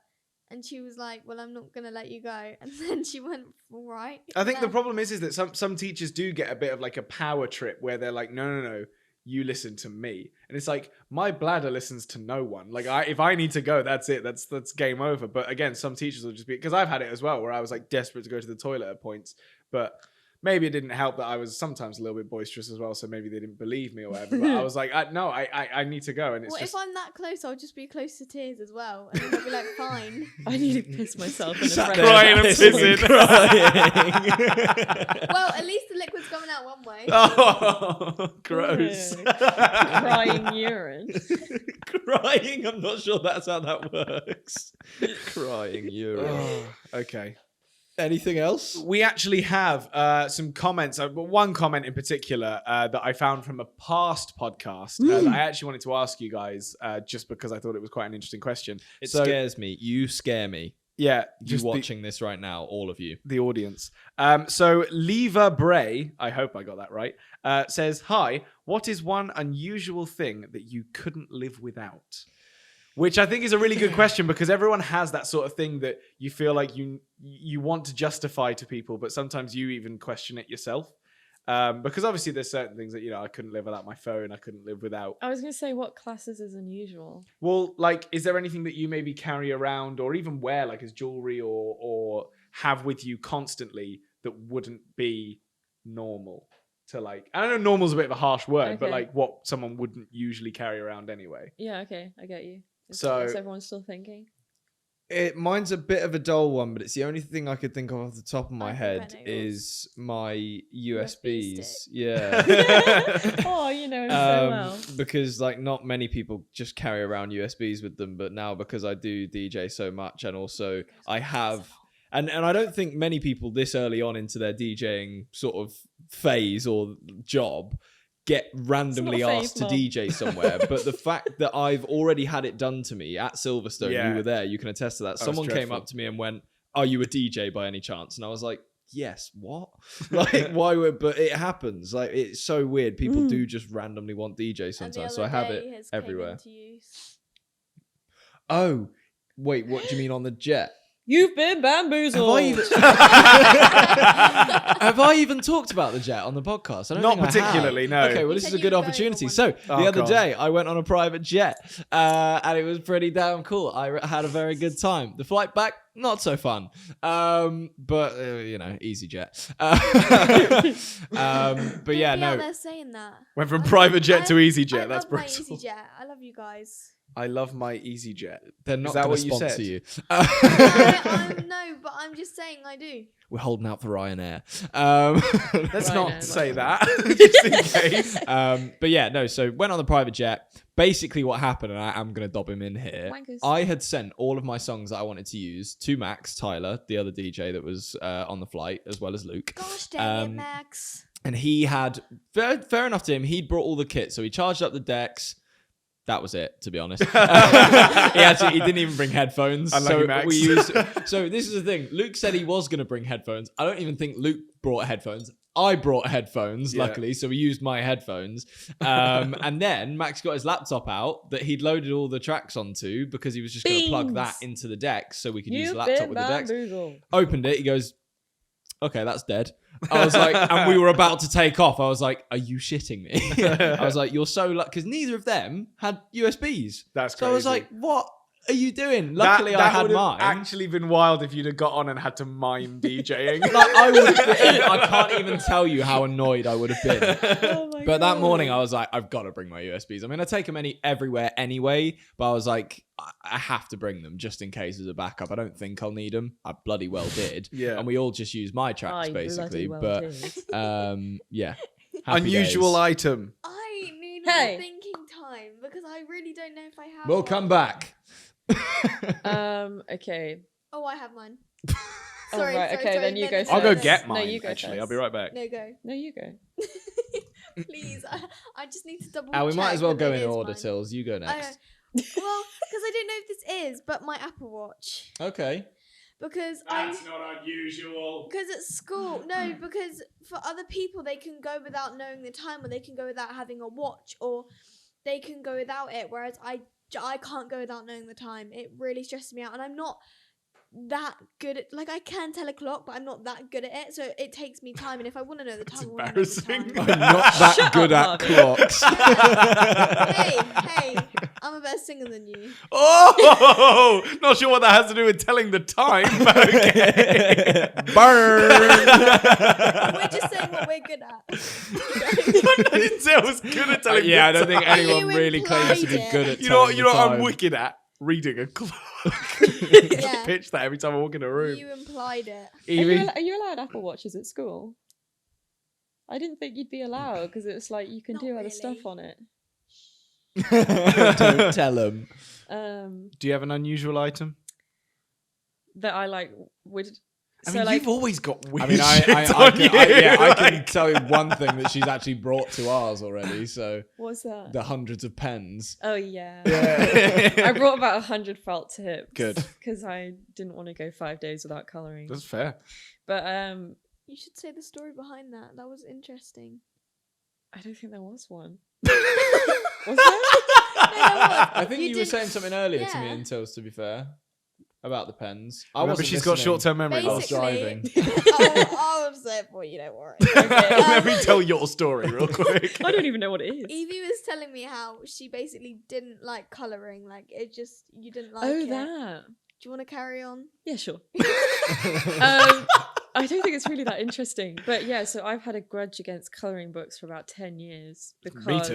S4: And she was like, "Well, I'm not gonna let you go." And then she went, "All right."
S2: I think the problem is that some teachers do get a bit of like a power trip where they're like, no, you listen to me. And it's like, my bladder listens to no one. Like if I need to go, that's it. That's game over. But again, some teachers will just be, because I've had it as well, where I was like desperate to go to the toilet at points, but maybe it didn't help that I was sometimes a little bit boisterous as well, so maybe they didn't believe me or whatever. But I was like, I need to go. And it's
S4: if I'm that close, I'll just be close to tears as well, and then they'll be like, "Fine."
S3: I need to piss myself in a
S2: Sat
S3: fresh.
S2: crying and pissing.
S4: Well, at least the liquid's coming out one way.
S2: Oh, gross.
S3: Crying urine.
S6: Crying? I'm not sure that's how that works. Crying urine.
S2: Oh, okay.
S6: Anything else?
S2: We actually have some comments. One comment in particular that I found from a past podcast that I actually wanted to ask you guys just because I thought it was quite an interesting question.
S6: It scares me. You scare me.
S2: Yeah,
S6: You watching this right now, all of you.
S2: The audience. So Leva Bray, I hope I got that right, says, "Hi, what is one unusual thing that you couldn't live without?" Which I think is a really good question because everyone has that sort of thing that you feel like you want to justify to people, but sometimes you even question it yourself. Because obviously there's certain things that, I couldn't live without my phone. I couldn't live without.
S3: I was going to say, what classes is unusual?
S2: Well, like, is there anything that you maybe carry around or even wear like as jewelry or have with you constantly that wouldn't be normal to like, I don't know, normal's a bit of a harsh word, but
S3: Okay.
S2: like what someone wouldn't usually carry around anyway.
S3: Yeah, okay, I get you. Is everyone still thinking?
S6: Mine's a bit of a dull one, but it's the only thing I could think of off the top of my
S4: I think I
S6: head
S4: know yours.
S6: is my
S4: USB
S6: USBs.
S4: stick.
S6: Yeah.
S3: Oh, you know him so well.
S6: Because like not many people just carry around USBs with them, but now because I do DJ so much and also I have and I don't think many people this early on into their DJing sort of phase or job get randomly
S3: fave,
S6: asked to
S3: Mum.
S6: DJ somewhere. But the fact that I've already had it done to me at Silverstone,
S2: Yeah.
S6: you were there, you can attest to that.
S2: That was
S6: Someone came
S2: dreadful.
S6: up to me and went, "Are you a DJ by any chance?" And I was like, "Yes." What? Like, why would? But it happens. Like, it's so weird. People do just randomly want DJ
S4: And the
S6: sometimes. So I
S4: other
S6: have
S4: day
S6: it
S4: his came
S6: everywhere.
S4: into use.
S6: Oh, wait. What do you mean on the jet?
S3: You've been bamboozled.
S6: Have I even talked about the jet on the podcast? I don't
S2: Not
S6: think I have.
S2: particularly, no.
S6: Okay, well,
S4: You
S6: this
S4: said
S6: is a
S4: you
S6: good
S4: were going on
S6: opportunity.
S4: one.
S6: So, the
S2: Oh,
S6: other
S2: God.
S6: day, I went on a private jet, and it was pretty damn cool. I had a very good time. The flight back, not so fun. But, easy jet. But
S4: Don't
S6: yeah,
S4: be
S6: no.
S4: out there saying that.
S2: Went from
S4: I-
S2: private jet to
S4: I
S2: EasyJet. That's
S4: love my
S2: brutal.
S4: EasyJet. I love you guys.
S2: I love my EasyJet.
S6: They're not
S2: that
S6: going
S2: what
S6: to
S2: you
S6: sponsor
S2: said?
S6: you.
S4: No, but I'm just saying I do.
S6: We're holding out for Ryanair.
S2: Let's
S3: Right
S2: not
S3: now,
S2: say
S3: right
S2: that, just in case.
S6: But yeah, no. So went on the private jet. Basically, what happened, and I am going to dob him in here.
S3: Wankers.
S6: I had sent all of my songs that I wanted to use to Max Tyler, the other DJ that was on the flight, as well as Luke.
S4: Gosh dang it,
S6: Um,
S4: Max.
S6: And he had fair enough to him. He'd brought all the kit, so he charged up the decks. That was it, to be honest. He didn't even bring headphones.
S2: Unlucky
S6: so
S2: Max.
S6: we used. So this is the thing. Luke said he was going to bring headphones. I don't even think Luke brought headphones. I brought headphones,
S2: Yeah.
S6: luckily, so we used my headphones. And then Max got his laptop out that he'd loaded all the tracks onto because he was just going to plug that into the decks so we could use
S3: You've
S6: the laptop
S3: been
S6: with the decks.
S3: bamboozled.
S6: Opened it. He goes, "Okay, that's dead." I was like, and we were about to take off. I was like, "Are you shitting me?" I was like, "You're so lucky," because neither of them had USBs.
S2: That's
S6: So I was
S2: crazy.
S6: like, "What are you doing?" Luckily, I had
S2: would have
S6: mine.
S2: actually been wild if you'd have got on and had to mime DJing.
S6: Like, I would have been. I can't even tell you how annoyed I would have been.
S3: Oh my
S6: But that
S3: God.
S6: morning, I was like, I've got to bring my USBs. I mean, I take them everywhere anyway, but I was like, I have to bring them just in case as a backup. I don't think I'll need them. I bloody well did.
S2: Yeah.
S6: And we all just use my tracks,
S3: I
S6: basically.
S3: bloody well
S6: But,
S3: did.
S6: yeah. Happy
S2: Unusual
S6: days.
S2: item.
S4: I need
S3: Hey.
S4: more thinking time because I really don't know if I have.
S6: We'll
S4: one.
S6: come back.
S3: Okay.
S4: Oh, I have mine.
S3: Oh,
S4: Sorry,
S3: right,
S4: sorry,
S3: okay,
S4: sorry,
S3: then you
S4: no,
S3: go
S4: no,
S3: first.
S2: I'll go
S4: no,
S2: get
S3: No,
S2: mine,
S3: you go
S2: actually.
S3: first.
S2: I'll be right back.
S4: No, go.
S3: No, you go.
S4: Please, I just need to double.
S6: We might
S4: check
S6: as well
S4: that
S6: go
S4: it
S6: in
S4: is
S6: order,
S4: mine.
S6: Tills. You go
S4: I-
S6: next.
S4: well, because I don't know if this is, but my Apple Watch.
S6: Okay.
S4: Because
S2: not unusual.
S4: Because at school, no, because for other people they can go without knowing the time, or they can go without having a watch, or they can go without it. Whereas I can't go without knowing the time. It really stresses me out, and I'm not that good at, like, I can tell a clock, but I'm not that good at it, so it takes me time. And if I want to know the time, I want to know the
S2: embarrassing.
S4: time.
S6: I'm not that
S3: Shut
S6: good
S3: up,
S6: at
S3: Marvin.
S6: clocks.
S4: hey, I'm a better singer than you.
S2: Oh, not sure what that has to do with telling the time. But okay.
S6: Burn.
S4: We're just saying what we're good at.
S2: I didn't say I was good at telling.
S6: Yeah, I
S2: the
S6: don't think
S2: time.
S6: anyone
S4: You
S6: really claims to be
S4: implied
S6: good
S4: it.
S6: at
S2: You know,
S6: telling
S2: you know
S6: the
S2: what I'm
S6: time.
S2: wicked at? Reading a clock.
S4: Yeah.
S2: Pitch that every time I walk in a room.
S4: You implied it.
S6: Evie?
S3: Are you allowed Apple Watches at school? I didn't think you'd be allowed because it's like you can
S4: Not
S3: do other
S4: really.
S3: stuff on it.
S6: Don't tell them.
S2: Do you have an unusual item?
S3: That I like would
S2: I
S3: So,
S2: mean,
S3: like-
S2: you've always got weird
S6: I mean,
S2: shit on you.
S6: I can
S2: like-
S6: tell you one thing that she's actually brought to ours already. So
S3: What's that?
S6: the hundreds of pens.
S3: Oh yeah.
S2: Yeah.
S3: I brought about 100 felt tips.
S2: Good.
S3: Because I didn't want to go 5 days without colouring.
S2: That's fair.
S3: But
S4: You should say the story behind that. That was interesting.
S3: I don't think there was one.
S4: No,
S3: Was there?
S6: I think you were
S4: didn't-
S6: saying something earlier to me,
S4: Yeah.
S6: Intels, to be fair, about the pens. I
S2: Remember,
S6: wasn't
S2: she's got
S6: listening.
S2: short-term memory
S6: I was
S2: loss.
S6: driving.
S4: I'll say it for you, don't worry.
S2: Let me tell your story real quick.
S3: I don't even know what it is.
S4: Evie was telling me how she basically didn't like colouring. Like, it just, you didn't like
S3: Oh,
S4: it.
S3: that.
S4: Do you want to carry on?
S3: Yeah, sure. I don't think it's really that interesting. But yeah, so I've had a grudge against colouring books for about 10 years because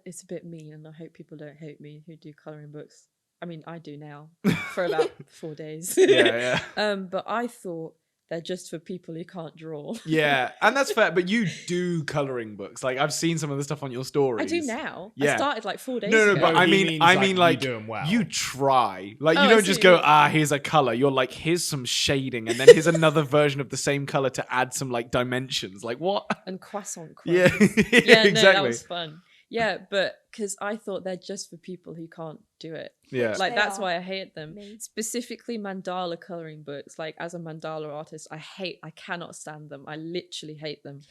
S3: it's a bit mean, and I hope people don't hate me who do colouring books. I mean, I do now for about 4 days.
S2: Yeah.
S3: But I thought they're just for people who can't draw.
S2: Yeah, and that's fair. But you do colouring books. Like, I've seen some of the stuff on your stories.
S3: I do now.
S2: Yeah.
S3: I started like 4 days
S2: No,
S3: ago.
S2: but I
S6: He
S2: mean,
S6: means,
S2: I mean, like,
S6: you're doing well.
S2: you try. Like,
S3: Oh,
S2: you
S3: I
S2: don't just
S3: see.
S2: go, here's a color. You're like, here's some shading, and then here's another version of the same color to add some like dimensions. Like, what?
S3: And croissant
S2: Yeah,
S3: crumbs. Yeah, no,
S2: exactly.
S3: that was fun. Yeah, but because I thought they're just for people who can't do it.
S2: Yeah,
S3: Like,
S4: They
S3: that's
S4: are.
S3: why I hate them.
S4: Me.
S3: Specifically mandala coloring books. Like, as a mandala artist, I cannot stand them. I literally hate them.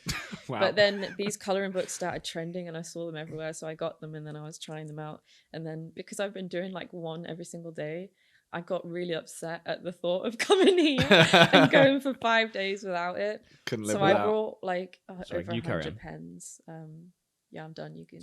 S2: wow.
S3: But then these coloring books started trending and I saw them everywhere. So I got them and then I was trying them out. And then because I've been doing like one every single day, I got really upset at the thought of coming here and going for 5 days without it.
S2: Couldn't live
S3: So I
S2: without.
S3: brought like
S6: Sorry,
S3: over
S6: you carry
S3: 100
S6: on.
S3: pens. Yeah, I'm done. You can.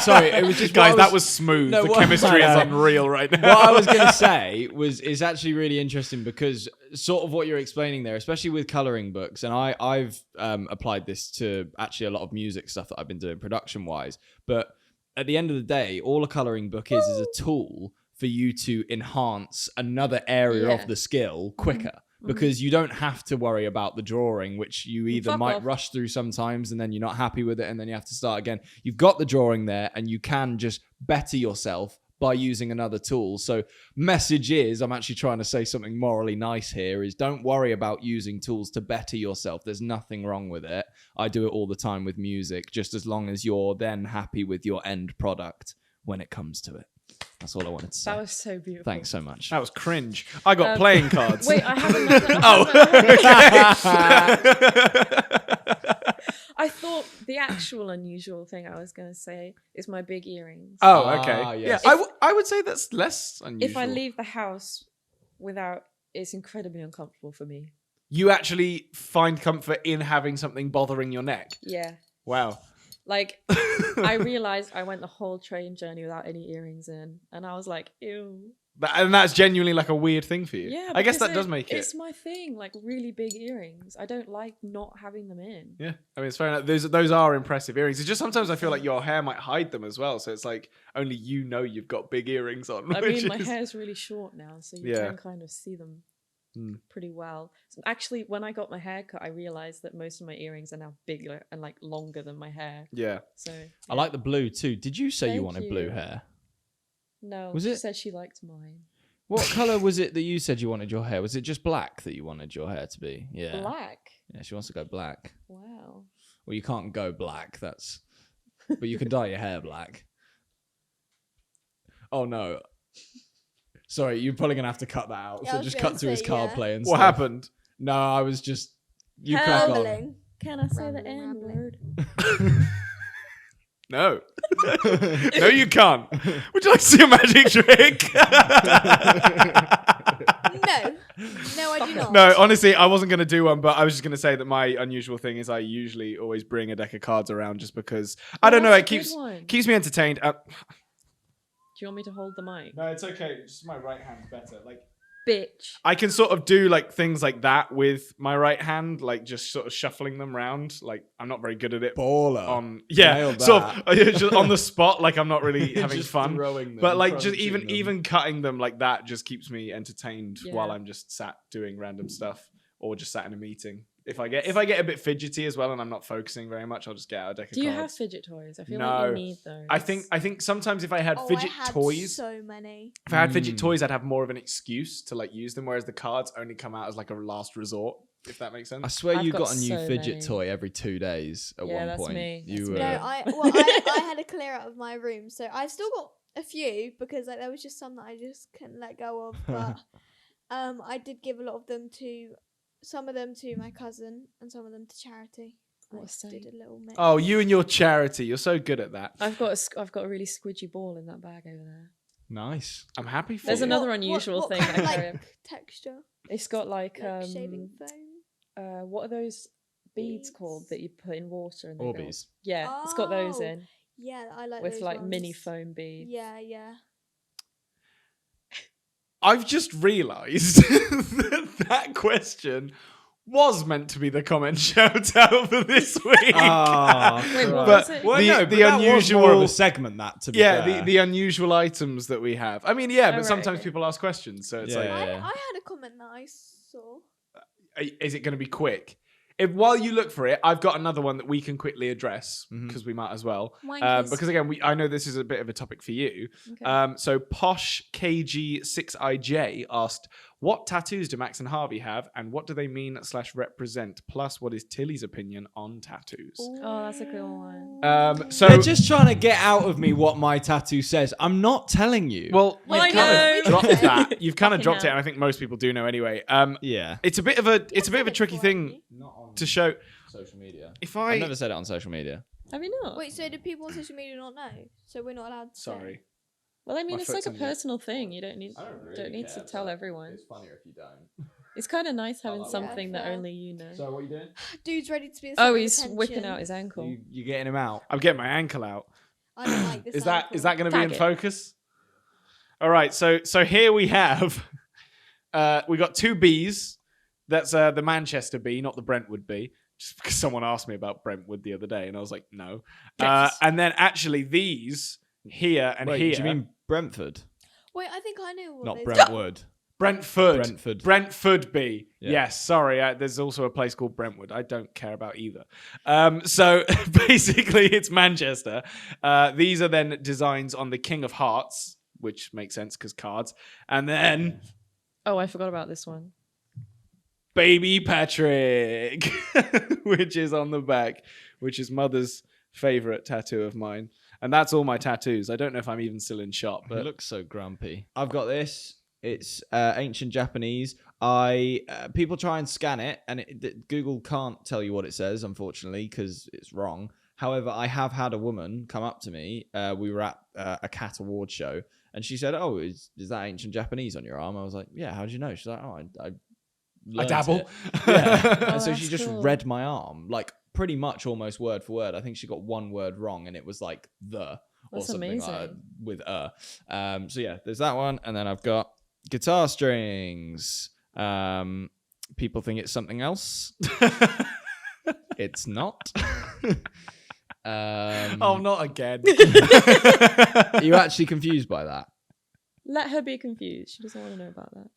S6: Sorry, it was just
S2: Guys,
S6: what I
S2: that was smooth.
S6: No,
S2: the
S6: what-
S2: chemistry is
S6: no.
S2: unreal right now.
S6: What I was going to say is actually really interesting because sort of what you're explaining there, especially with coloring books, and I've applied this to actually a lot of music stuff that I've been doing production wise. But at the end of the day, all a coloring book is a tool for you to enhance another area
S3: Yeah.
S6: of the skill quicker. Because you don't have to worry about the drawing, which you either
S3: Fuck
S6: might
S3: off.
S6: rush through sometimes and then you're not happy with it and then you have to start again. You've got the drawing there and you can just better yourself by using another tool. So message is, I'm actually trying to say something morally nice here, is don't worry about using tools to better yourself. There's nothing wrong with it. I do it all the time with music, just as long as you're then happy with your end product when it comes to it. That's all I wanted to say.
S3: That was so beautiful.
S6: Thanks so much.
S2: That was cringe. I got playing cards.
S3: Wait, I have another. I thought the actual unusual thing I was going to say is my big earrings.
S2: Oh, okay.
S6: Ah, yes.
S2: Yeah, I would say that's less unusual.
S3: If I leave the house without, it's incredibly uncomfortable for me.
S2: You actually find comfort in having something bothering your neck.
S3: Yeah.
S2: Wow.
S3: Like, I realized I went the whole train journey without any earrings in, and I was like, ew.
S2: And that's genuinely like a weird thing for you.
S3: Yeah.
S2: I guess
S3: because
S2: that does make it.
S3: It's my thing, like really big earrings. I don't like not having them in.
S2: Yeah, I mean, it's fair enough. Those are impressive earrings. It's just sometimes I feel like your hair might hide them as well. So it's like only you know you've got big earrings on.
S3: I
S2: which
S3: mean, my
S2: is-
S3: hair's really short now, so you
S2: Yeah.
S3: can kind of see them
S2: Mm.
S3: pretty well. So actually, when I got my hair cut, I realized that most of my earrings are now bigger and like longer than my hair.
S2: Yeah.
S3: So
S6: I
S3: yeah.
S6: like the blue too. Did you say you
S3: Thank
S6: wanted
S3: you.
S6: blue hair?
S3: No,
S6: Was
S3: she
S6: it-
S3: said she liked mine.
S6: What color was it that you said you wanted your hair? Was it just black that you wanted your hair to be? Yeah.
S3: Black.
S6: Yeah, she wants to go black.
S3: Wow.
S6: Well, you can't go black. That's. But you can dye your hair black. Oh no. Sorry, you're probably gonna have to cut that out.
S4: Yeah, I
S6: So
S4: was
S6: just
S4: gonna
S6: cut to his
S4: say,
S6: card
S4: yeah.
S6: play and
S2: What
S6: stuff.
S2: happened?
S6: No, I was just. You crack on.
S4: Rambling.
S3: Can I say the
S4: Rambling,
S3: N
S4: rambling.
S3: word?
S2: No. No, you can't. Would you like to see a magic trick?
S4: No. No, I do not.
S2: No, honestly, I wasn't going to do one, but I was just going to say that my unusual thing is I usually always bring a deck of cards around just because, I don't know,
S3: that's
S2: it
S3: a good one.
S2: keeps me entertained.
S3: Do you want me to hold the mic?
S2: No, it's okay. Just my right hand's better. Like,
S3: Bitch.
S2: I can sort of do like things like that with my right hand, like just sort of shuffling them around. Like, I'm not very good at it.
S6: Baller.
S2: Yeah,
S6: Nailed
S2: sort
S6: that.
S2: of just on the spot. Like, I'm not really having
S6: Just
S2: fun.
S6: throwing them,
S2: But like, just
S6: crunching them.
S2: even cutting them like that just keeps me entertained
S3: Yeah.
S2: while I'm just sat doing random stuff or just sat in a meeting. If I get a bit fidgety as well and I'm not focusing very much, I'll just get out a deck of
S3: Do you
S2: cards.
S3: have fidget toys? I feel
S2: No.
S3: like you need those.
S2: I think sometimes if I had fidget
S4: I had
S2: toys,
S4: so many.
S2: if I had fidget toys, I'd have more of an excuse to like use them, whereas the cards only come out as like a last resort, if that makes sense.
S1: I swear
S3: I've
S1: you
S3: got
S1: got a new
S3: so
S1: fidget
S3: many.
S1: toy every 2 days at
S3: Yeah,
S1: one
S3: that's
S1: point.
S3: me.
S1: You
S3: That's
S1: were
S3: me.
S4: No, I had to clear out of my room, so I've still got a few because like there was just some that I just couldn't let go of. But I did give a lot of them to some of them to my cousin and some of them to charity.
S3: What a
S4: I
S3: saint.
S4: did a little mix.
S2: Oh, you and your charity, you're so good at that.
S3: I've got a really squidgy ball in that bag over there.
S1: nice.
S2: I'm happy for
S3: There's
S2: you.
S3: another unusual
S4: what
S3: thing
S4: kind
S3: that
S4: of,
S3: I carry.
S4: like texture,
S3: It's got like
S4: shaving foam.
S3: what are those beads
S4: Beads?
S3: called that you put in water and they go-
S1: Orbeez.
S3: Yeah, it's got those
S4: Oh,
S3: in
S4: Yeah, I like
S3: with
S4: those
S3: like mini
S4: ones.
S3: foam beads.
S4: Yeah, yeah.
S2: I've just realised that question was meant to be the comment shout out for this week.
S1: Ah,
S3: Wait, what
S2: But
S3: was it?
S1: well,
S2: the-
S1: no,
S2: the
S1: but that was
S2: unusual-
S1: more of a segment. That to be
S2: yeah,
S1: fair.
S2: the unusual items that we have. I mean, yeah, but
S3: right,
S2: sometimes
S3: okay.
S2: people ask questions, so it's
S1: Yeah.
S2: like,
S4: I had a comment that I saw.
S2: is it going to be quick? If while you look for it, I've got another one that we can quickly address because we might as well.
S3: Wankers.
S2: Because again, I know this is a bit of a topic for you.
S3: Okay.
S2: So Posh KG6IJ asked, "What tattoos do Max and Harvey have, and what do they mean / represent? Plus, what is Tilly's opinion on tattoos?"
S3: Oh, that's a good one.
S2: So
S1: They're just trying to get out of me what my tattoo says. I'm not telling you.
S2: well,
S3: I
S2: you've kind
S3: know.
S2: of dropped that. You've kind of
S3: Fucking
S2: dropped it,
S3: hell.
S2: and I think most people do know anyway.
S1: yeah.
S2: It's a bit of a tricky thing
S1: Not on
S2: to show.
S1: social media.
S2: If
S1: I've
S2: I
S1: never said it on social media.
S3: Have you not?
S4: Wait, so do people on social media not know? So we're not allowed to say?
S2: sorry.
S3: Well, I mean,
S2: My
S3: it's like
S2: foot's
S3: a
S2: in the-
S3: personal thing. You don't need to tell everyone.
S1: funnier if you don't.
S3: It's kind of nice having
S1: like that.
S3: something that
S4: fair.
S3: only you know.
S1: So what are you doing?
S4: Dude's ready to be a
S3: Oh,
S4: centre of
S3: he's whipping
S4: attention.
S3: out his ankle.
S1: You getting him out?
S2: I'm getting my ankle out.
S4: I don't like this.
S2: Is that going to be in
S3: Tag it.
S2: focus? All right. So here we have we got two Bs. That's the Manchester B, not the Brentwood B. Just because someone asked me about Brentwood the other day, and I was like, no.
S3: Yes.
S2: And then actually these here and
S1: Wait,
S2: here.
S1: do you mean Brentford?
S4: Wait, I think I know what
S1: Not
S4: those
S1: Brentwood.
S2: Brentford?
S1: Brentford.
S2: B.
S1: Yeah.
S2: Yes, sorry. There's also a place called Brentwood. I don't care about either. So basically, it's Manchester. These are then designs on the King of Hearts, which makes sense because cards. And then
S3: Oh, I forgot about this one.
S2: Baby Patrick, which is on the back, which is mother's favorite tattoo of mine. And that's all my tattoos. I don't know if I'm even still in shop,
S1: He
S2: but
S1: looks so grumpy. I've got this. It's ancient Japanese. People try and scan it, and Google can't tell you what it says, unfortunately, because it's wrong. However, I have had a woman come up to me. We were at a cat award show, and she said, "Oh, is that ancient Japanese on your arm?" I was like, "Yeah." How did you know? She's like, "Oh, I learned
S2: dabble."
S1: it." Yeah.
S3: Oh,
S1: And so she
S3: that's
S1: just
S3: cool.
S1: read my arm, like pretty much almost word for word. I think she got one word wrong, and it was like the or
S3: That's
S1: something like that
S3: amazing.
S1: with So yeah, there's that one, and then I've got guitar strings. People think it's something else. It's not.
S2: Oh, not again.
S1: Are you actually confused by that?
S3: Let her be confused. She doesn't want to know about that.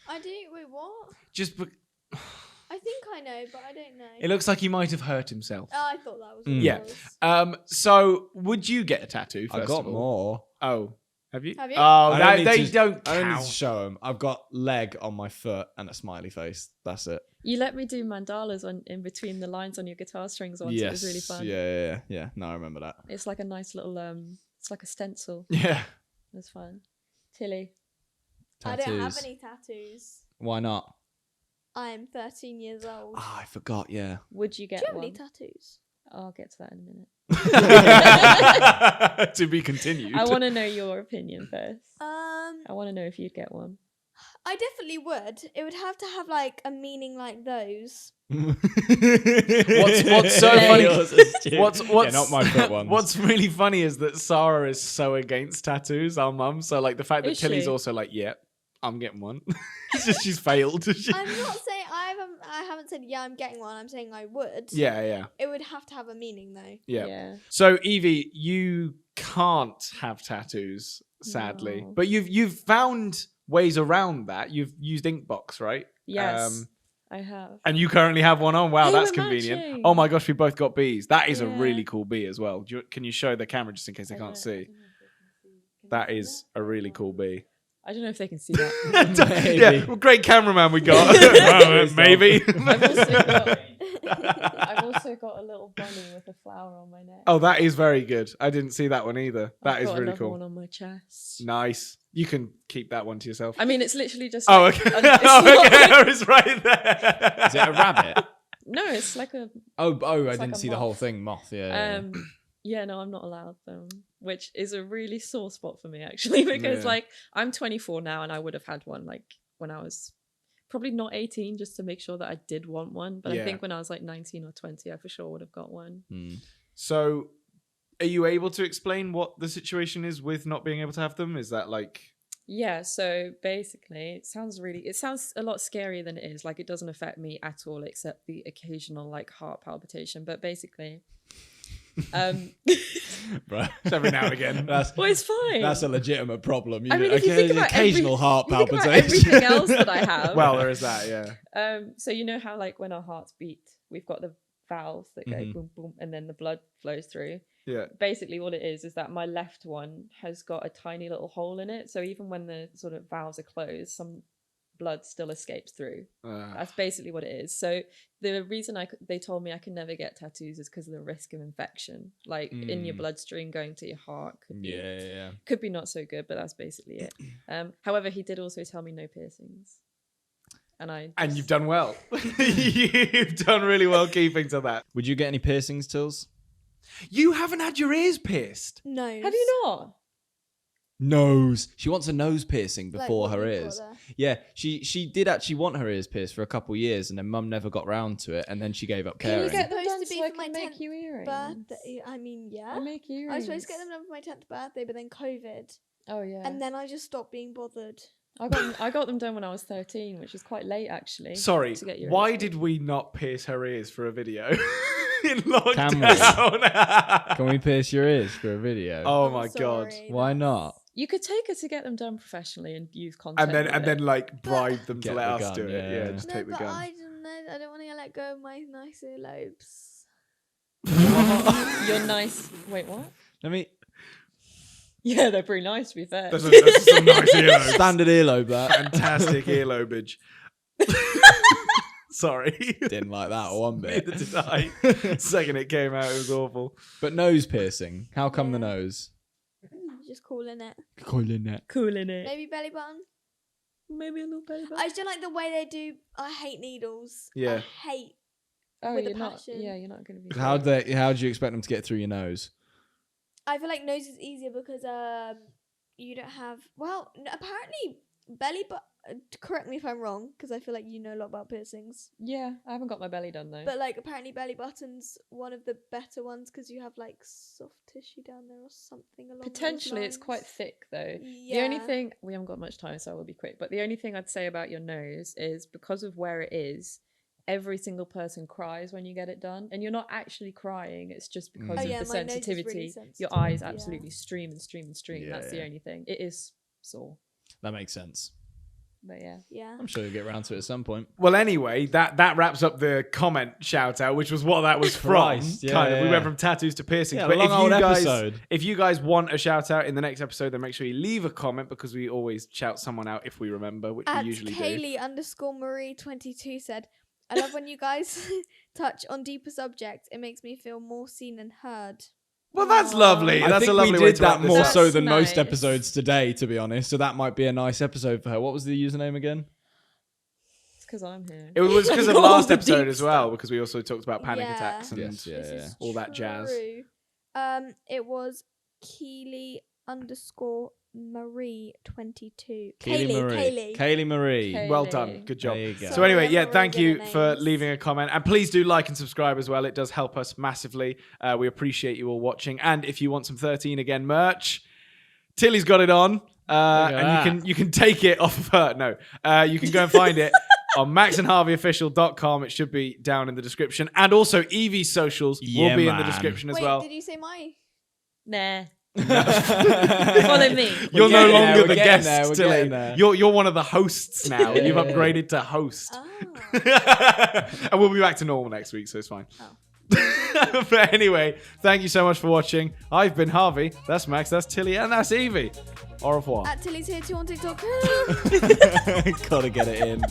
S4: I do. Wait, what?
S2: Just
S4: I think I know, but I don't know.
S2: it looks like he might have hurt himself.
S4: Oh, I thought that was.
S1: Mm.
S4: What
S2: Yeah.
S4: It was.
S2: So would you get a tattoo?
S1: I
S2: First
S1: got
S2: of all?
S1: more.
S2: Oh, have you?
S4: Have you?
S2: Oh,
S1: I don't need
S2: they
S1: to-
S2: don't
S1: I don't need to
S2: count.
S1: show them. I've got leg on my foot and a smiley face. That's it.
S3: You let me do mandalas in between the lines on your guitar strings once. It was really fun.
S1: Yeah. No, I remember that.
S3: It's like a nice little it's like a stencil.
S2: Yeah.
S3: It was fun. Tilly.
S4: I don't have
S1: Tattoos.
S4: any tattoos.
S1: Why not?
S4: I'm 13 years old.
S1: Oh, I forgot. Yeah.
S3: Would you
S4: do
S3: get
S4: you have
S3: one?
S4: any tattoos?
S3: I'll get to that in a minute.
S2: To be continued.
S3: I want to know your opinion first.
S4: I
S3: I want to know if you'd get one.
S4: definitely would. It would have to have like a meaning like those.
S2: What's so
S3: Yeah,
S2: funny?
S1: yours is cute.
S2: What's
S1: Yeah, not my foot ones.
S2: What's really funny is that Sarah is so against tattoos, our mum. So like the fact that
S3: Is
S2: Tilly's
S3: she?
S2: also like, yeah, I'm getting one. It's just she's failed.
S4: I'm not saying I haven't said yeah I'm getting one. I'm saying I would.
S2: Yeah.
S4: It would have to have a meaning though.
S2: Yeah. So Evie, you can't have tattoos, sadly.
S3: No.
S2: But you've found ways around that. You've used Inkbox, right?
S3: Yes. I have.
S2: And you currently have one on. Wow,
S3: Hey,
S2: that's
S3: we're
S2: convenient.
S3: matching.
S2: Oh my gosh, we both got bees. That is a
S3: Yeah.
S2: really cool bee as well. Can you show the camera just in case they can't see? That is a really cool bee.
S3: I don't know if they can see that.
S2: Yeah, well, great cameraman we got. Maybe.
S3: I've also got a little bunny with a flower on my neck.
S2: Oh, that is very good. I didn't see that one either. That
S3: I've
S2: is
S3: got
S2: really
S3: another
S2: cool.
S3: one on my chest.
S2: Nice. You can keep that one to yourself.
S3: I mean, it's literally just.
S2: Oh,
S3: like,
S2: okay.
S3: it's
S2: Oh,
S3: not-
S2: okay. It's right there.
S1: Is it a rabbit?
S3: No, it's like a.
S1: Oh, I
S3: It's like
S1: didn't
S3: a
S1: see the whole
S3: moth.
S1: thing. Moth, yeah.
S3: Yeah, no, I'm not allowed them, which is a really sore spot for me actually, because
S2: Yeah.
S3: like I'm 24 now and I would have had one like when I was probably not 18 just to make sure that I did want one. But
S2: Yeah.
S3: I think when I was like 19 or 20, I for sure would have got one.
S1: Hmm.
S2: So, are you able to explain what the situation is with not being able to have them? Is that like...
S3: Yeah, so basically it sounds a lot scarier than it is. Like it doesn't affect me at all except the occasional like heart palpitation. But basically
S1: Right.
S2: Every now and again.
S1: That's
S3: it's fine.
S1: a legitimate problem.
S3: I mean, if you think about
S1: occasional heart
S3: you think about
S1: palpitation.
S3: everything else that I have.
S2: Well, there is that, yeah.
S3: So you know how like when our hearts beat, we've got the valves that go
S1: Mhm.
S3: boom boom, and then the blood flows through.
S2: Yeah.
S3: Basically, what it is that my left one has got a tiny little hole in it. So even when the sort of valves are closed, some blood still escapes through. That's basically what it is. So the reason they told me I can never get tattoos is because of the risk of infection, like in your bloodstream going to your heart. Could be not so good, but that's basically it. However, he did also tell me no piercings. And
S2: you've done well. You've done really well keeping to that.
S1: Would you get any piercings, Tills?
S2: You haven't had your ears pierced.
S4: No.
S3: Have you not?
S1: Nose. She wants a nose piercing
S4: Like
S1: before
S4: what
S1: her
S4: you've got
S1: ears.
S4: there.
S1: Yeah, she did actually want her ears pierced for a couple years, and then Mum never got round to it, and then she gave up
S4: Can you
S1: caring.
S3: Get them
S4: Supposed
S3: done
S4: to be
S3: so I
S4: for my
S3: can make
S4: 10th
S3: you earrings.
S4: Birthday. I mean, yeah.
S3: I make earrings.
S4: I was supposed to get them done for my 10th birthday, but then COVID.
S3: Oh yeah.
S4: And then I just stopped being bothered.
S3: I got them done when I was 13, which is quite late actually.
S2: Sorry,
S3: to get your
S2: why
S3: ears
S2: did we not pierce her ears for a video in
S1: Can
S2: lockdown?
S1: Can we pierce your ears for a video?
S2: Oh
S4: I'm
S2: my god!
S4: sorry,
S1: Why
S4: that's-
S1: not?
S3: You could take her to get them done professionally and use content.
S2: And then like bribe them to
S1: Get
S2: let
S1: the
S2: us
S1: gun,
S2: do it. Yeah,
S1: yeah.
S2: just
S4: No,
S2: take the
S4: but
S2: gun.
S4: I don't know. I don't want to let go of my nice earlobes.
S3: You're nice. Wait, what?
S1: Let me
S3: Yeah, they're pretty nice to be fair.
S2: That's some nice earlobes.
S1: standard earlobe that.
S2: Fantastic earlobage. Sorry.
S1: Didn't like that one bit.
S2: Neither did I. Second it came out, it was awful.
S1: But nose piercing. How come the
S4: Yeah.
S1: nose?
S4: Just calling it.
S1: Calling it.
S3: Cool in it.
S4: Maybe belly button.
S3: Maybe a little bit.
S4: I just don't like the way they do. I hate needles.
S2: Yeah.
S4: I hate.
S3: Oh,
S4: with the
S3: you're not.
S4: passion.
S3: Yeah, you're not going to be.
S1: How do you expect them to get through your nose?
S4: I feel like nose is easier because you don't have. Well, apparently belly button. Correct me if I'm wrong, because I feel like you know a lot about piercings.
S3: Yeah, I haven't got my belly done though.
S4: But like apparently belly button's one of the better ones because you have like soft tissue down there or something along.
S3: Potentially,
S4: those
S3: it's quite
S4: lines.
S3: thick though.
S4: Yeah.
S3: The only thing we haven't got much time, so I will be quick. But the only thing I'd say about your nose is because of where it is, every single person cries when you get it done, and you're not actually crying. It's just because
S4: Oh,
S3: of
S4: yeah,
S3: the
S4: my nose is really
S3: sensitivity.
S4: sensitive,
S3: Your eyes
S4: yeah.
S3: absolutely stream and stream and stream.
S1: Yeah,
S3: That's the
S1: yeah.
S3: only thing. It is sore,
S1: That makes sense.
S3: but yeah.
S4: Yeah.
S1: I'm sure you'll get around to it at some point.
S2: Well, anyway, that wraps up the comment shout out, which was what that was
S1: Christ,
S2: from.
S1: yeah,
S2: kind of. We
S1: yeah.
S2: went from tattoos to piercings.
S1: Yeah,
S2: but
S1: long old
S2: guys,
S1: episode.
S2: if you guys want a shout out in the next episode, then make sure you leave a comment because we always shout someone out if we remember, which
S4: At
S2: we usually do.
S4: Kaylee_Marie22 said, I love when you guys touch on deeper subjects. It makes me feel more seen and heard.
S2: Well, that's
S3: Aw.
S2: lovely.
S1: I
S2: That's
S1: think
S2: a lovely
S1: we
S2: way
S1: did
S2: to wrap
S1: that
S2: this
S1: more
S2: up.
S1: so
S3: That's
S1: than most
S3: nice.
S1: episodes today, to be honest. So that might be a nice episode for her. What was the username again?
S3: It's because I'm here.
S2: It was because of
S3: All
S2: last
S3: the
S2: episode
S3: deep
S2: as well, because we also talked about panic
S4: Yeah.
S2: attacks and
S1: Yes, yeah,
S4: This
S1: yeah.
S4: is
S2: all that jazz.
S4: true. It was Keely_Marie22. Kaylee.
S1: Kaylee Marie.
S3: Kay-
S2: Well
S3: Kaylee.
S2: done. Good job.
S1: There you go.
S2: So
S4: Sorry,
S2: anyway,
S4: I'm
S2: yeah,
S4: not
S2: thank
S4: really
S2: you
S4: good at
S2: for
S4: names.
S2: leaving a comment. And please do like and subscribe as well. It does help us massively. We appreciate you all watching. And if you want some 13 Again merch, Tilly's got it on.
S1: at
S2: And you can take it off of her. No. You can go and find it on maxandharveyofficial.com. It should be down in the description. And also EVIE socials
S1: Yeah,
S2: will be in the
S1: man.
S2: description as
S4: Wait,
S2: well.
S4: did you say my?
S3: Nah. Follow me.
S2: You're no
S1: getting there,
S2: longer
S1: we're
S2: the
S1: getting
S2: guest,
S1: there, we're
S2: Tilly.
S1: getting there.
S2: You're one of the hosts now.
S1: Yeah,
S2: You've
S1: yeah,
S2: upgraded to host.
S4: Oh.
S2: And we'll be back to normal next week, so it's fine.
S4: Oh.
S2: But anyway, thank you so much for watching. I've been Harvey. That's Max. That's Tilly. And that's Evie. Au revoir.
S4: At Tilly's here too on TikTok.
S1: Gotta get it in.